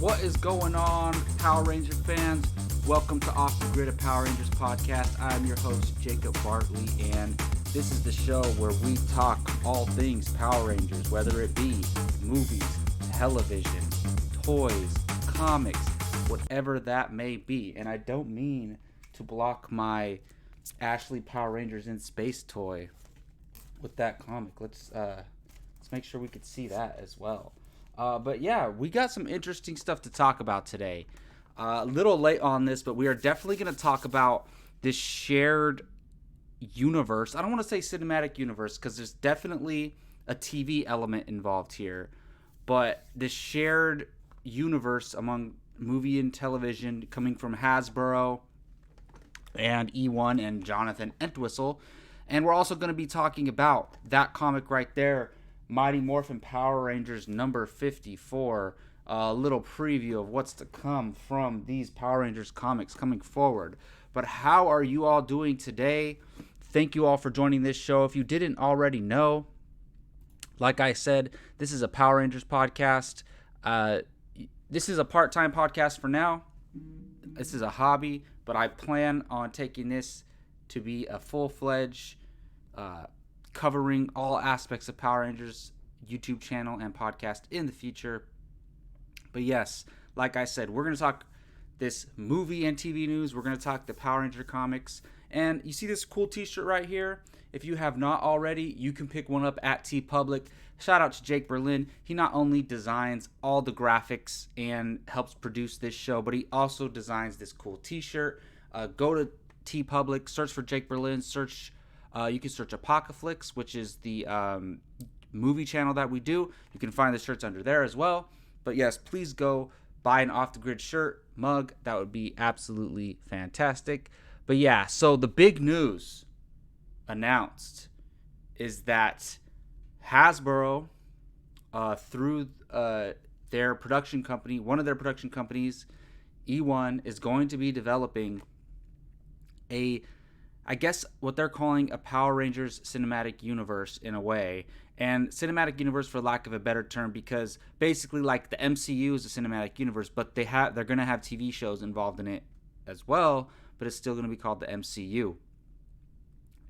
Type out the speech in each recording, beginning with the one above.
What is going on, Power Ranger fans? Welcome to Off the Grid, a Power Rangers podcast. I'm your host, Jacob Bartley, and this is the show where we talk all things Power Rangers, whether it be movies, television, toys, comics, whatever that may be. And I don't mean to block my Ashley Power Rangers in Space toy with that comic. Let's make sure we could see that as well. But yeah, we got some interesting stuff to talk about today. A little late on this, but we are definitely going to talk about this shared universe. I don't want to say cinematic universe because there's definitely a TV element involved here. But this shared universe among movie and television coming from Hasbro and eOne and Jonathan Entwistle. And we're also going to be talking about that comic right there, Mighty Morphin Power Rangers number 54. A little preview of what's to come from these Power Rangers comics coming forward. But how are you all doing today? Thank you all for joining this show. If you didn't already know, like I said, this is a Power Rangers podcast. This is a part-time podcast for now. This is a hobby, but I plan on taking this to be a full-fledged covering all aspects of Power Rangers YouTube channel and podcast in the future. But yes, like I said, we're going to talk this movie and TV news. We're going to talk the Power Ranger comics. And you see this cool t-shirt right here? If you have not already, you can pick one up at TeePublic. Shout out to Jake Berlin. He not only designs all the graphics and helps produce this show, but he also designs this cool t-shirt. Go to TeePublic, search for Jake Berlin, you can search Apocalypse, which is the movie channel that we do. You can find the shirts under there as well. But yes, please go buy an Off the Grid shirt, mug. That would be absolutely fantastic. But yeah, so the big news announced is that Hasbro, through their production company, one of their production companies, eOne, is going to be developing I guess what they're calling a Power Rangers cinematic universe in a way. And cinematic universe for lack of a better term, because basically like the MCU is a cinematic universe, but they're going to have TV shows involved in it as well, but it's still going to be called the MCU.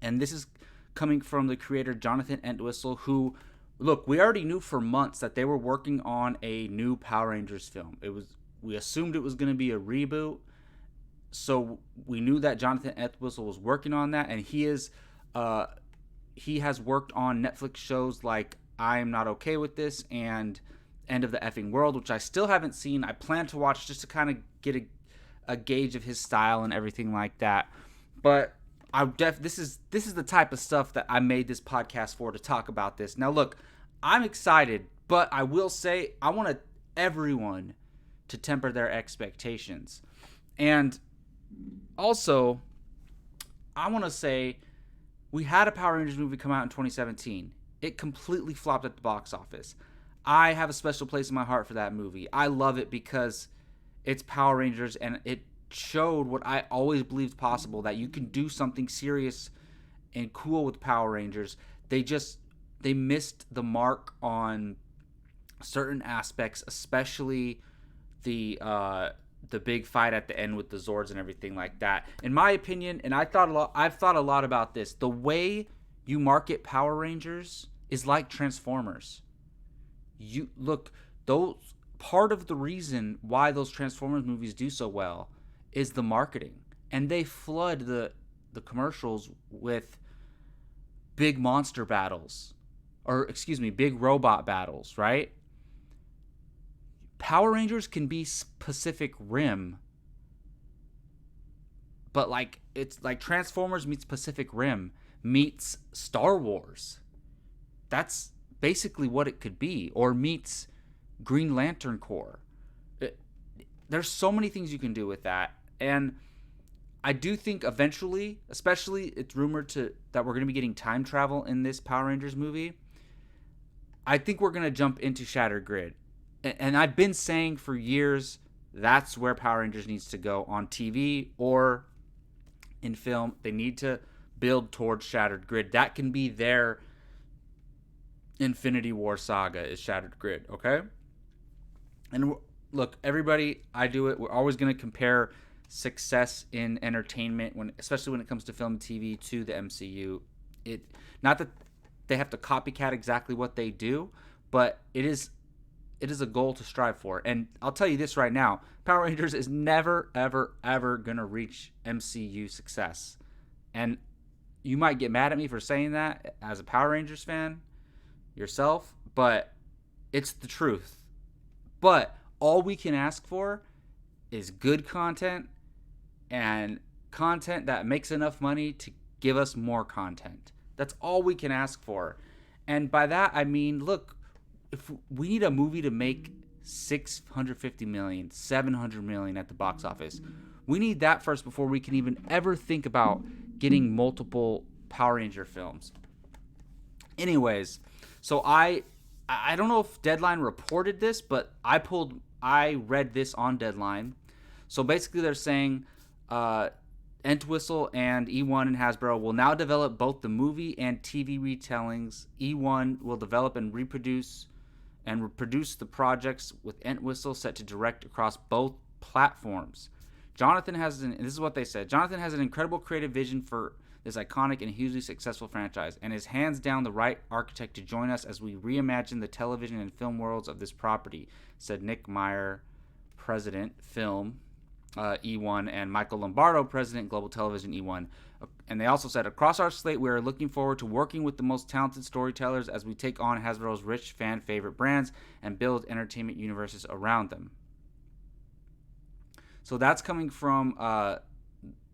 And this is coming from the creator Jonathan Entwistle, who, look, we already knew for months that they were working on a new Power Rangers film. We assumed it was going to be a reboot. So we knew that Jonathan Entwistle was working on that, and he has worked on Netflix shows like I Am Not Okay With This and End of the Effing World, which I still haven't seen. I plan to watch just to kind of get a gauge of his style and everything like that. But this is the type of stuff that I made this podcast for, to talk about this. Now look, I'm excited, but I will say I want everyone to temper their expectations. And also, I want to say we had a Power Rangers movie come out in 2017. It completely flopped at the box office. I have a special place in my heart for that movie. I love it because it's Power Rangers, and it showed what I always believed possible, that you can do something serious and cool with Power Rangers. They missed the mark on certain aspects, especially the big fight at the end with the Zords and everything like that. In my opinion, and I've thought a lot about this, the way you market Power Rangers is like Transformers. You look, part of the reason why those Transformers movies do so well is the marketing. And they flood the commercials with big monster battles, big robot battles, right? Power Rangers can be Pacific Rim, but it's like Transformers meets Pacific Rim meets Star Wars. That's basically what it could be, or meets Green Lantern Corps. There's so many things you can do with that, and I do think eventually, especially it's rumored that we're going to be getting time travel in this Power Rangers movie. I think we're going to jump into Shattered Grid. And I've been saying for years, that's where Power Rangers needs to go on TV or in film. They need to build towards Shattered Grid. That can be their Infinity War saga, is Shattered Grid, okay? And look, everybody, I do it. We're always going to compare success in entertainment, especially when it comes to film and TV, to the MCU. It not that they have to copycat exactly what they do, but it is a goal to strive for. And I'll tell you this right now, Power Rangers is never, ever, ever going to reach MCU success. And you might get mad at me for saying that as a Power Rangers fan yourself, but it's the truth. But all we can ask for is good content and content that makes enough money to give us more content. That's all we can ask for. And by that, I mean, look, if we need a movie to make 650 million, 700 million at the box office, we need that first before we can even ever think about getting multiple Power Ranger films. Anyways, so I don't know if Deadline reported this, but I read this on Deadline. So basically, they're saying Entwistle and eOne and Hasbro will now develop both the movie and TV retellings. eOne will develop and reproduce the projects, with Entwistle set to direct across both platforms. This is what they said. Jonathan has an incredible creative vision for this iconic and hugely successful franchise, and is hands down the right architect to join us as we reimagine the television and film worlds of this property, said Nick Meyer, President, Film, eOne, and Michael Lombardo, President, Global Television, eOne. And they also said, across our slate, we are looking forward to working with the most talented storytellers as we take on Hasbro's rich fan favorite brands and build entertainment universes around them. So that's coming from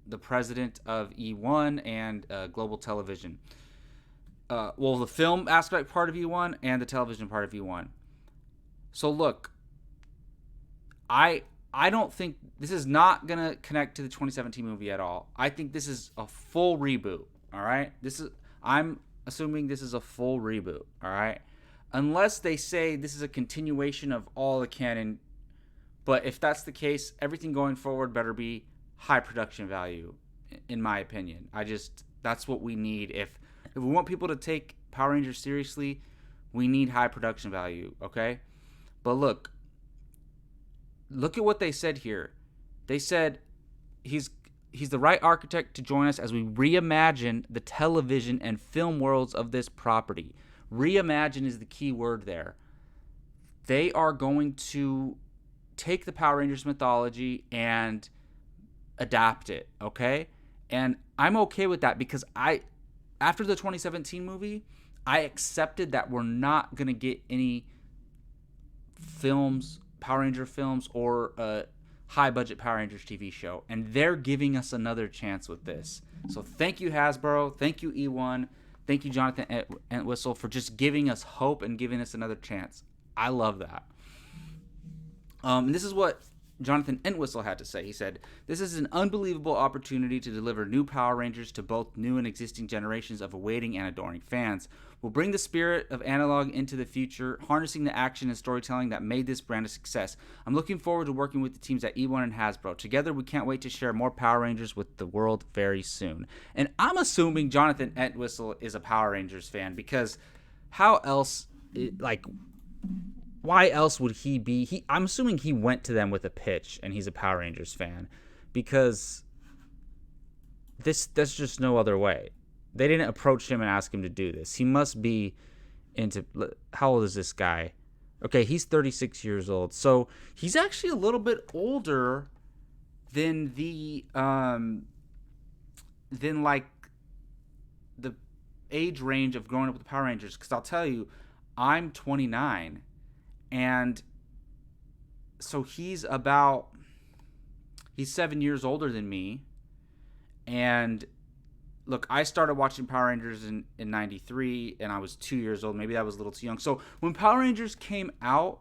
the president of eOne and Global Television. The film aspect part of eOne and the television part of eOne. So look, I don't think this is not going to connect to the 2017 movie at all. I think this is a full reboot, all right? I'm assuming this is a full reboot, all right? Unless they say this is a continuation of all the canon. But if that's the case, everything going forward better be high production value, in my opinion. That's what we need. If we want people to take Power Rangers seriously, we need high production value, okay? But look at what they said here. They said he's the right architect to join us as we reimagine the television and film worlds of this property. Reimagine is the key word there. They are going to take the Power Rangers mythology and adapt it, okay? And I'm okay with that because after the 2017 movie, I accepted that we're not going to get any films, Power Ranger films, or a high-budget Power Rangers TV show. And they're giving us another chance with this. So thank you, Hasbro. Thank you, eOne. Thank you, Jonathan Entwistle, for just giving us hope and giving us another chance. I love that. And this is what Jonathan Entwistle had to say. He said, "This is an unbelievable opportunity to deliver new Power Rangers to both new and existing generations of awaiting and adoring fans. We'll bring the spirit of analog into the future, harnessing the action and storytelling that made this brand a success. I'm looking forward to working with the teams at eOne and Hasbro. Together, we can't wait to share more Power Rangers with the world very soon." And I'm assuming Jonathan Entwistle is a Power Rangers fan, because how else, why else would he be? I'm assuming he went to them with a pitch and he's a Power Rangers fan, because there's just no other way. They didn't approach him and ask him to do this. He must be into, how old is this guy? Okay, he's 36 years old. So he's actually a little bit older than the age range of growing up with the Power Rangers. Because I'll tell you, I'm 29. And so he's 7 years older than me. And look, I started watching Power Rangers in 93, and I was 2 years old. Maybe that was a little too young. So when Power Rangers came out,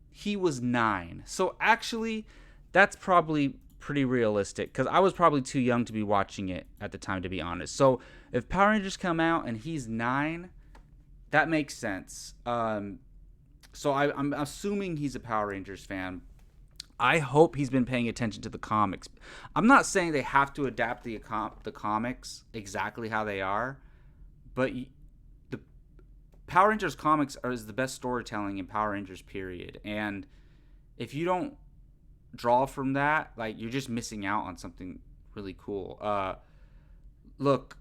he was 9. So actually, that's probably pretty realistic, because I was probably too young to be watching it at the time, to be honest. So if Power Rangers come out and he's 9, that makes sense. So I'm assuming he's a Power Rangers fan. I hope he's been paying attention to the comics. I'm not saying they have to adapt the comics exactly how they are, but the Power Rangers comics is the best storytelling in Power Rangers, period. And if you don't draw from that, like, you're just missing out on something really cool. Look,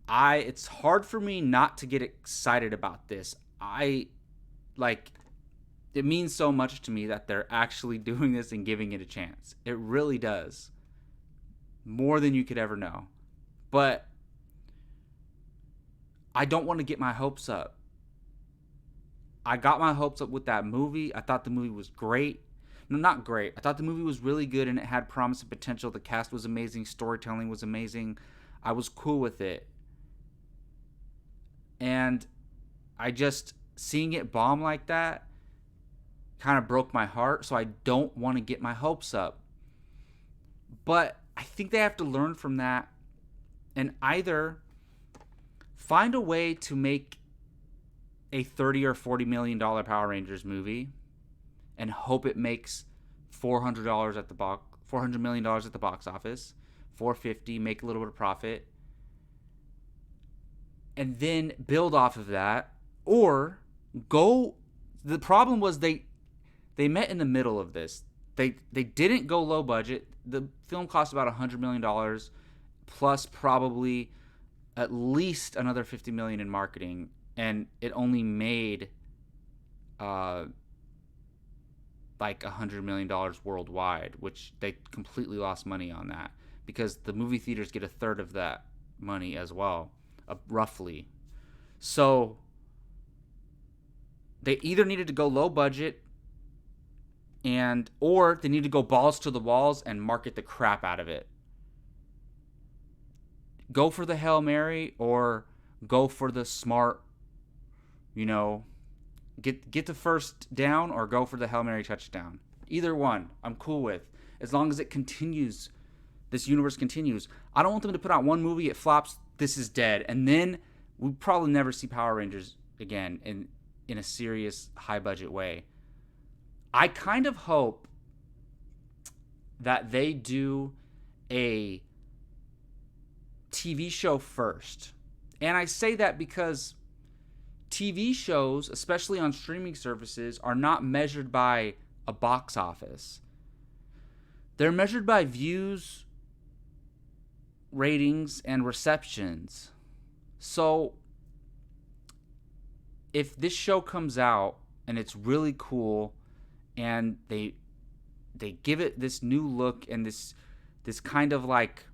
it's hard for me not to get excited about this. Like, it means so much to me that they're actually doing this and giving it a chance. It really does. More than you could ever know. But I don't want to get my hopes up. I got my hopes up with that movie. I thought the movie was great. No, not great. I thought the movie was really good and it had promise and potential. The cast was amazing. Storytelling was amazing. I was cool with it. And I just, seeing it bomb like that kind of broke my heart. So I don't want to get my hopes up. But I think they have to learn from that and either find a way to make a $30 or $40 million Power Rangers movie and hope it makes $400 at the box, $400 million at the box office, $450, make a little bit of profit, and then build off of that, or go. The problem was they met in the middle of this. They didn't go low budget. The film cost about $100 million, plus probably at least another $50 million in marketing, and it only made like $100 million worldwide, which they completely lost money on that because the movie theaters get a third of that money as well, roughly. So they either needed to go low budget or they need to go balls to the walls and market the crap out of it. Go for the Hail Mary or go for the smart, get the first down or go for the Hail Mary touchdown. Either one, I'm cool with. As long as it continues, this universe continues. I don't want them to put out one movie, it flops, this is dead. And then we'll probably never see Power Rangers again in a serious, high-budget way. I kind of hope that they do a TV show first. And I say that because TV shows, especially on streaming services, are not measured by a box office. They're measured by views, ratings, and receptions. So if this show comes out and it's really cool and they give it this new look and this kind of like,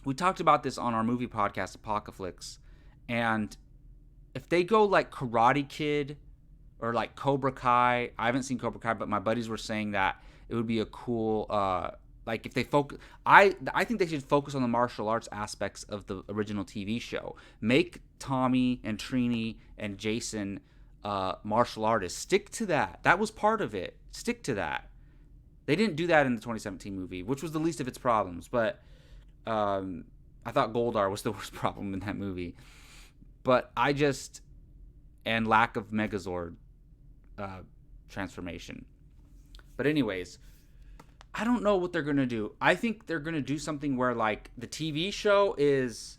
we talked about this on our movie podcast, Apocalypse, and if they go like Karate Kid or like Cobra Kai, I haven't seen Cobra Kai, but my buddies were saying that it would be a cool, like if they focus, I think they should focus on the martial arts aspects of the original TV show. Make Tommy and Trini and Jason martial artists. Stick to that. That was part of it. Stick to that. They didn't do that in the 2017 movie, which was the least of its problems, but I thought Goldar was the worst problem in that movie. But and lack of Megazord transformation. But anyways, I don't know what they're going to do. I think they're going to do something where like the TV show is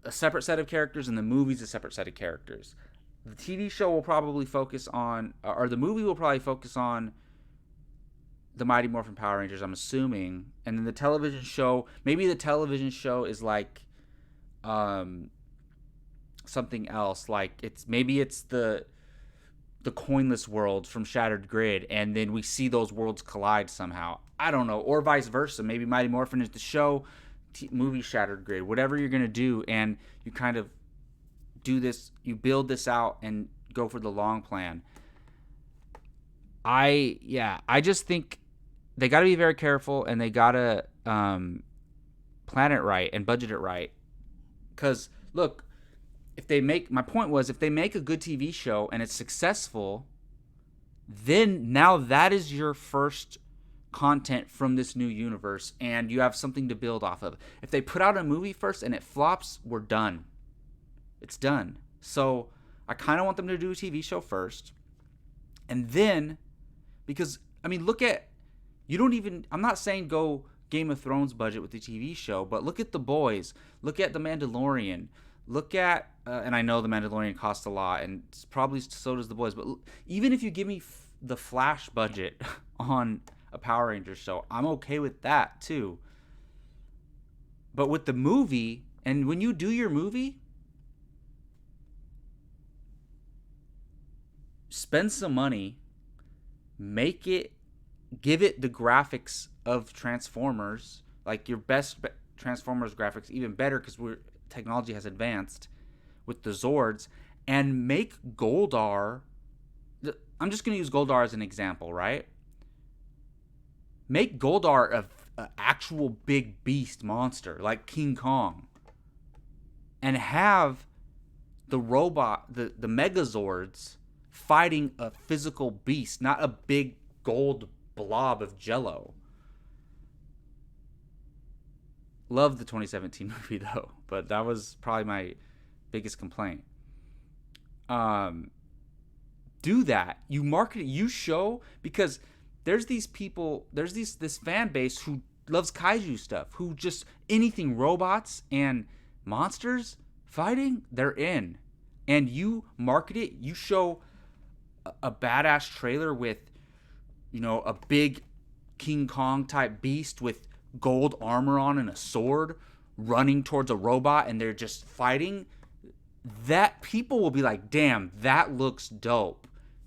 a separate set of characters and the movie's a separate set of characters. The TV show will probably focus on, or the movie will probably focus on the Mighty Morphin Power Rangers, I'm assuming. And then the television show, maybe the television show is like something else. Like it's the coinless world from Shattered Grid, and then we see those worlds collide somehow. I don't know, or vice versa. Maybe Mighty Morphin is the show, movie Shattered Grid. Whatever you're gonna do, and you kind of do this, you build this out and go for the long plan. I just think they got to be very careful and they got to plan it right and budget it right. Because look, my point was, if they make a good TV show and it's successful, then now that is your first content from this new universe and you have something to build off of. If they put out a movie first and it flops, we're done. It's done. So I kind of want them to do a TV show first. And then, because, I mean, I'm not saying go Game of Thrones budget with the TV show, but look at The Boys. Look at The Mandalorian. Look at, and I know The Mandalorian costs a lot, and probably so does The Boys, but even if you give me the Flash budget on a Power Rangers show. I'm okay with that too. But with the movie, and when you do your movie, spend some money, give it the graphics of Transformers, like your best Transformers graphics, even better because technology has advanced with the Zords, and make Goldar. I'm just going to use Goldar as an example, right? Make Goldar an actual big beast monster like King Kong, and have the robot, the Megazords, fighting a physical beast, not a big gold blob of jello. Love the 2017 movie though, but that was probably my biggest complaint. Do that. You market it, you show, because there's these people, this fan base who loves kaiju stuff, who just anything robots and monsters fighting, they're in. And you market it, you show a badass trailer with, a big King Kong type beast with gold armor on and a sword running towards a robot, and they're just fighting. That people will be like, damn, that looks dope.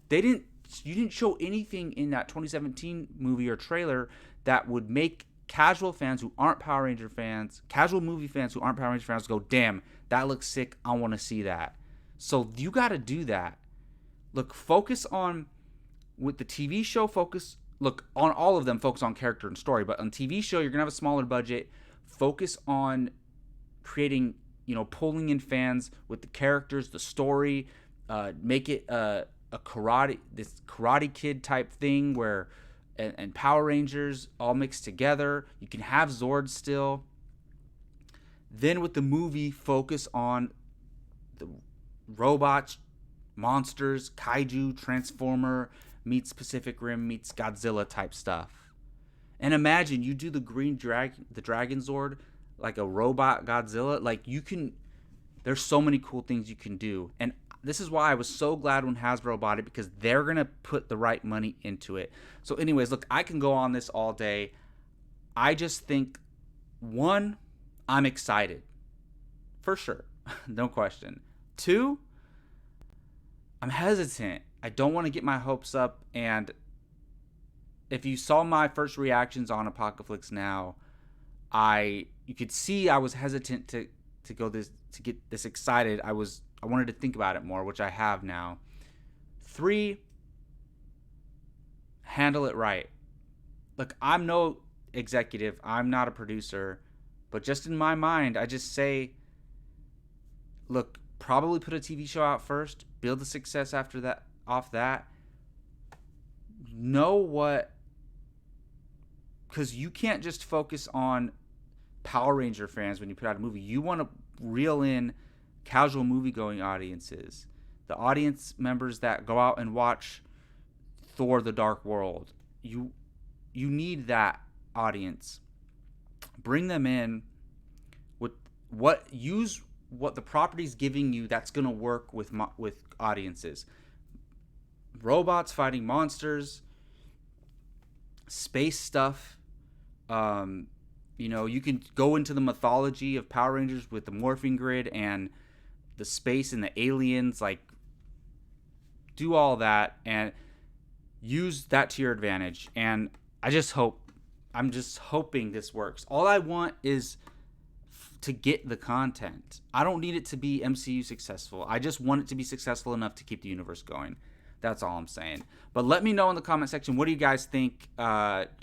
You didn't show anything in that 2017 movie or trailer that would make casual fans who aren't Power Ranger fans, casual movie fans who aren't Power Ranger fans, go, damn, that looks sick, I want to see that. So you got to do that. Look, focus on, with the TV show, look, on all of them, focus on character and story. But on TV show, you're going to have a smaller budget. Focus on creating, pulling in fans with the characters, the story. Make it this Karate Kid type thing where, and Power Rangers all mixed together. You can have Zords still. Then with the movie, focus on the robots, monsters, kaiju, Transformer meets Pacific Rim meets Godzilla type stuff. And imagine you do the the Dragon Zord like a robot Godzilla. Like, there's so many cool things you can do. And this is why I was so glad when Hasbro bought it, because they're going to put the right money into it. So anyways, look, I can go on this all day. I just think, one, I'm excited. For sure. No question. Two, I'm hesitant. I don't want to get my hopes up. And if you saw my first reactions on Apocalypse Now, you could see I was hesitant to get this excited. I wanted to think about it more, which I have now. 3, handle it right. Look, I'm no executive. I'm not a producer. But just in my mind, I just say, look, probably put a TV show out first. Build the success after that, off that. Know what... Because you can't just focus on Power Ranger fans when you put out a movie. You want to reel in casual movie-going audiences, the audience members that go out and watch Thor: The Dark World. You need that audience. Bring them in with what the property's giving you that's going to work with audiences. Robots fighting monsters, space stuff. You can go into the mythology of Power Rangers with the morphing grid and the space and the aliens. Like, do all that and use that to your advantage. And I'm just hoping this works. All I want is to get the content. I don't need it to be MCU successful. I just want it to be successful enough to keep the universe going. That's all I'm saying. But let me know in the comment section, what do you guys think? Do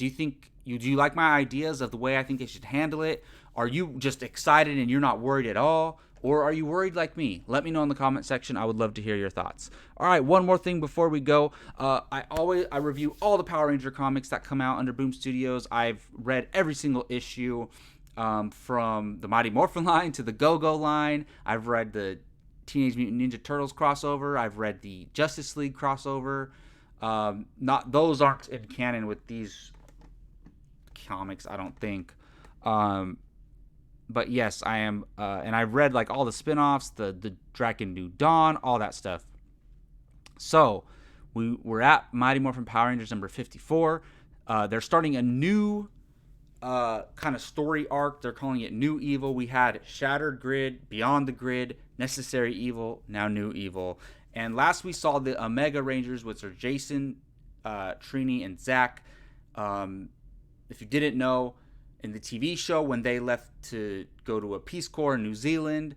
you like my ideas of the way I think they should handle it? Are you just excited and you're not worried at all? Or are you worried like me? Let me know in the comment section. I would love to hear your thoughts. All right, one more thing before we go. I review all the Power Ranger comics that come out under Boom Studios. I've read every single issue, from the Mighty Morphin line to the Go-Go line. I've read the Teenage Mutant Ninja Turtles crossover. I've read the Justice League crossover. Those aren't in canon with these comics, I don't think. But yes, I am, and I've read all the spin-offs, the Dragon New Dawn, all that stuff. So, We're at Mighty Morphin Power Rangers number 54. They're starting a new kind of story arc. They're calling it New Evil. We had Shattered Grid, Beyond the Grid, Necessary Evil, now New Evil. And last we saw the Omega Rangers, which are Jason, Trini, and Zach. If you didn't know, in the TV show, when they left to go to a Peace Corps in New Zealand,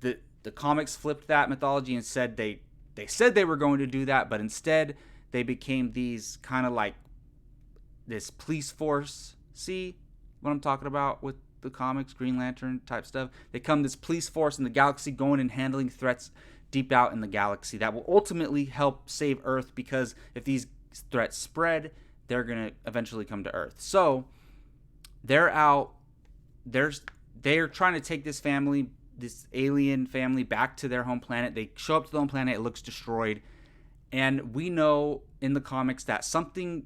the comics flipped that mythology and said they said they were going to do that, but instead they became these kind of like this police force. See what I'm talking about with the comics, Green Lantern type stuff? They come this police force in the galaxy, going and handling threats deep out in the galaxy that will ultimately help save Earth, because if these threats spread, they're going to eventually come to Earth. So they're out. They're trying to take this family, this alien family, back to their home planet. They show up to the home planet. It looks destroyed. And we know in the comics that something's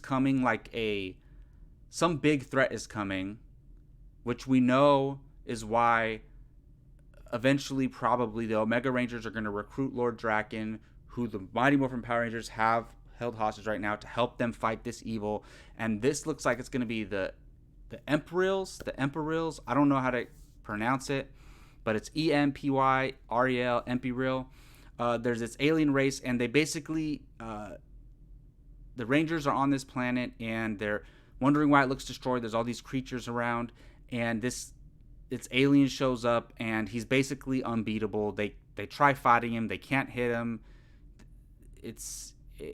coming, like some big threat is coming, which we know is why eventually probably the Omega Rangers are going to recruit Lord Draken, who the Mighty Morphin Power Rangers have held hostage right now, to help them fight this evil. And this looks like it's going to be the Emperils. I don't know how to pronounce it, but it's EMPYREL, Empyril. There's this alien race, and they basically the Rangers are on this planet, and they're wondering why it looks destroyed. There's all these creatures around, and this alien shows up, and he's basically unbeatable. They try fighting him, they can't hit him.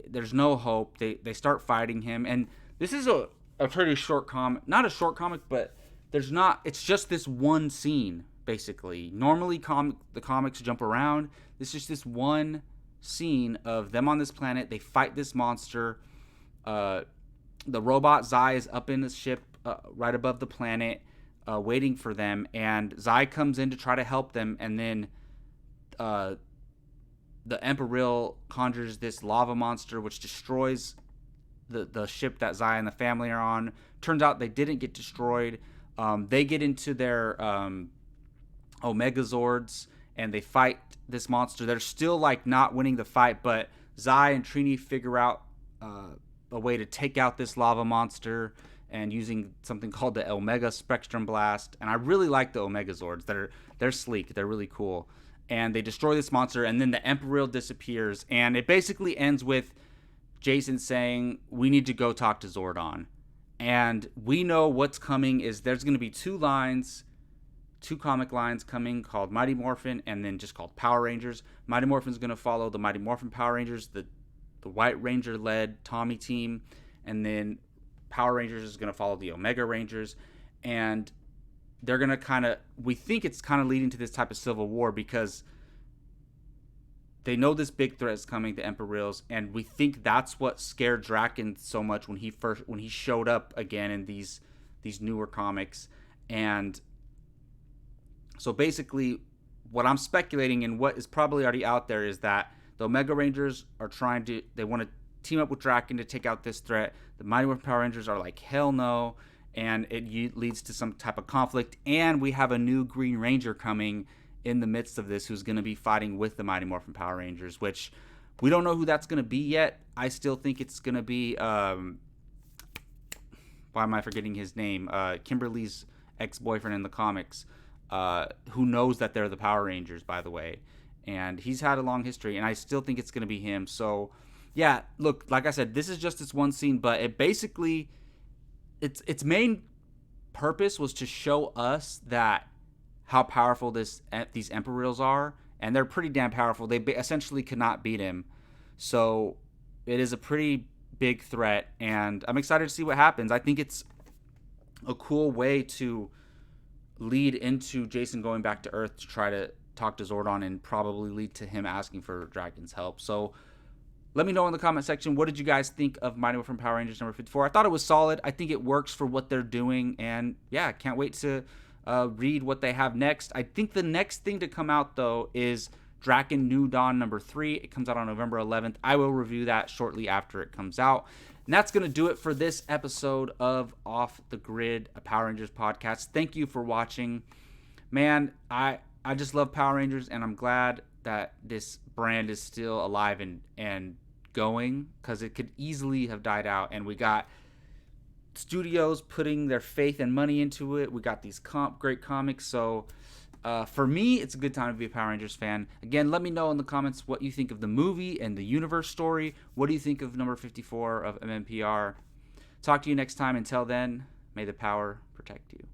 There's no hope. They start fighting him, and this is a pretty short comic. Not a short comic, but it's just this one scene, basically. Normally the comics jump around. This is just this one scene of them on this planet. They fight this monster. The robot Zai is up in the ship right above the planet, waiting for them, and Zai comes in to try to help them, and then the Emperil conjures this lava monster which destroys the ship that Zai and the family are on. Turns out they didn't get destroyed. They get into their Omegazords, and they fight this monster. They're still like not winning the fight, but Zai and Trini figure out a way to take out this lava monster, and using something called the Omega Spectrum Blast. And I really like the Omegazords. They're sleek. They're really cool. And they destroy this monster, and then the Emperil disappears. And it basically ends with Jason saying, we need to go talk to Zordon. And we know what's coming is there's going to be two comic lines coming called Mighty Morphin, and then just called Power Rangers. Mighty Morphin's going to follow the Mighty Morphin Power Rangers, the White Ranger-led Tommy team, and then Power Rangers is going to follow the Omega Rangers. And they're going to we think it's kind of leading to this type of civil war, because they know this big threat is coming, the Emperils, and we think that's what scared Draken so much when he showed up again in these newer comics. And so basically what I'm speculating, and what is probably already out there, is that the Omega Rangers are they want to team up with Draken to take out this threat. The Mighty Morphin Power Rangers are like, hell no. And it leads to some type of conflict. And we have a new Green Ranger coming in the midst of this, who's going to be fighting with the Mighty Morphin Power Rangers, which we don't know who that's going to be yet. I still think it's going to be, why am I forgetting his name? Kimberly's ex-boyfriend in the comics, who knows that they're the Power Rangers, by the way. And he's had a long history, and I still think it's going to be him. So, yeah, look, like I said, this is just this one scene, but it basically, its main purpose was to show us that how powerful these Emperils are, and they're pretty damn powerful. They essentially could not beat him. So it is a pretty big threat, and I'm excited to see what happens. I think it's a cool way to lead into Jason going back to Earth to try to talk to Zordon, and probably lead to him asking for Draken's help. So let me know in the comment section, what did you guys think of Mighty Morphin Power Rangers number 54? I thought it was solid. I think it works for what they're doing, and yeah, can't wait to read what they have next. I think the next thing to come out, though, is Draken New Dawn number 3. It comes out on November 11th. I will review that shortly after it comes out. And that's going to do it for this episode of Off the Grid, a Power Rangers podcast. Thank you for watching. Man, I just love Power Rangers, and I'm glad that this brand is still alive and going, because it could easily have died out. And we got studios putting their faith and money into it. We got these great comics. So for me, it's a good time to be a Power Rangers fan. Again, let me know in the comments what you think of the movie and the universe story. What do you think of number 54 of MMPR? Talk to you next time. Until then, may the power protect you.